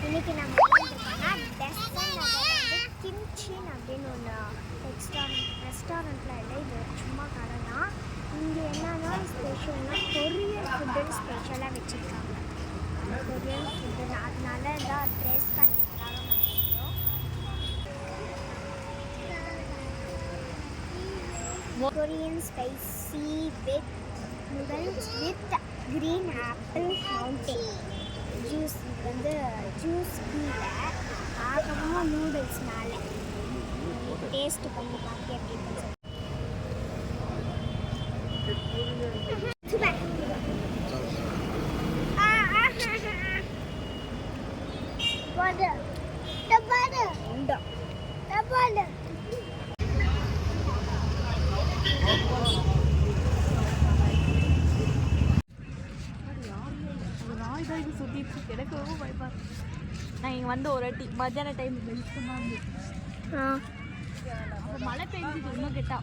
இன்னைக்கு நம்ம டெசர்ட் வந்து கிம்ச்சின் அப்படின்னு ஒன்று ரெஸ்டாரண்ட்டில் இல்லை, இது சும்மா கடை தான். இங்கே என்னன்னா ஸ்பெஷல்னால் கொரியன் ஃபுட்டுன்னு ஸ்பெஷலாக வச்சுருக்காங்க. கொரியன் ஃபுட்டுன்னு அதனால தான் ட்ரேஸ் பண்ணிக்கிறதுக்காக வந்துருக்கோம். Korean spicy with noodles with green apple mountain juice. இது வந்து ஜூஸ் கீழே அதுக்கப்புறமா நூடுல்ஸ் மேலே டேஸ்ட்டு பண்ணி பார்த்து எப்படி இருக்குன்னு சொல்லி சுத்திட்டு கிடக்கவும் பயப்பா. நான் இங்கே வந்து ஒரு வாட்டி மத்தியான டைம் வெளிச்சமாக இருந்துச்சு. அப்போ மழை பெஞ்சிது இன்னும் கேட்டா.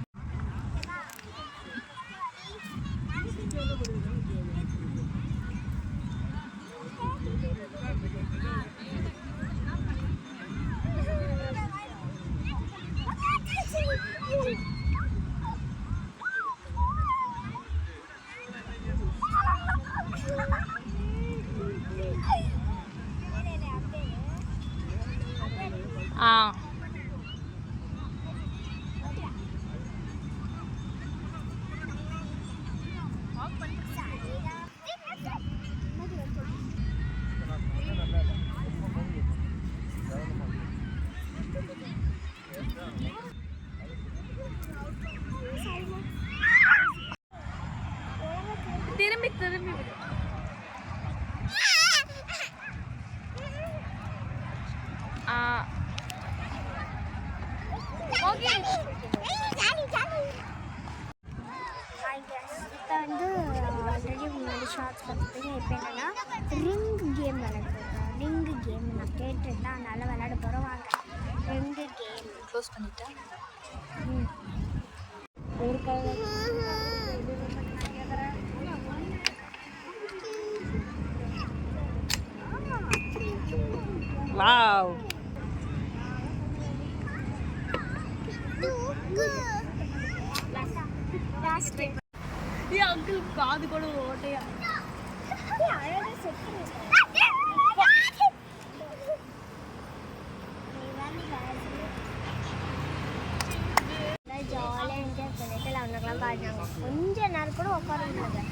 திரும்பி திரும்பி ஓகே. இப்போ வந்து ஆல்ரெடி முன்னாடி ஷார்ட்ஸ் பார்த்துருப்பீங்க. இப்போ என்னென்னா ரிங் கேம் விளையாடுறோம். ரிங் கேம் நான் கேட்டுருந்தேன், அதனால் விளையாட போகிறோம். வாங்க ரிங் கேம் க்ளோஸ் பண்ணிட்டேன். வாவ், அங்கிள் காது கூட ஓட்டையா ஜாலியாக என்ஜாய் பண்ணிட்டு அவனுக்கெல்லாம் பாடினாங்க. கொஞ்ச நேரம் கூட உட்கார முடியாது.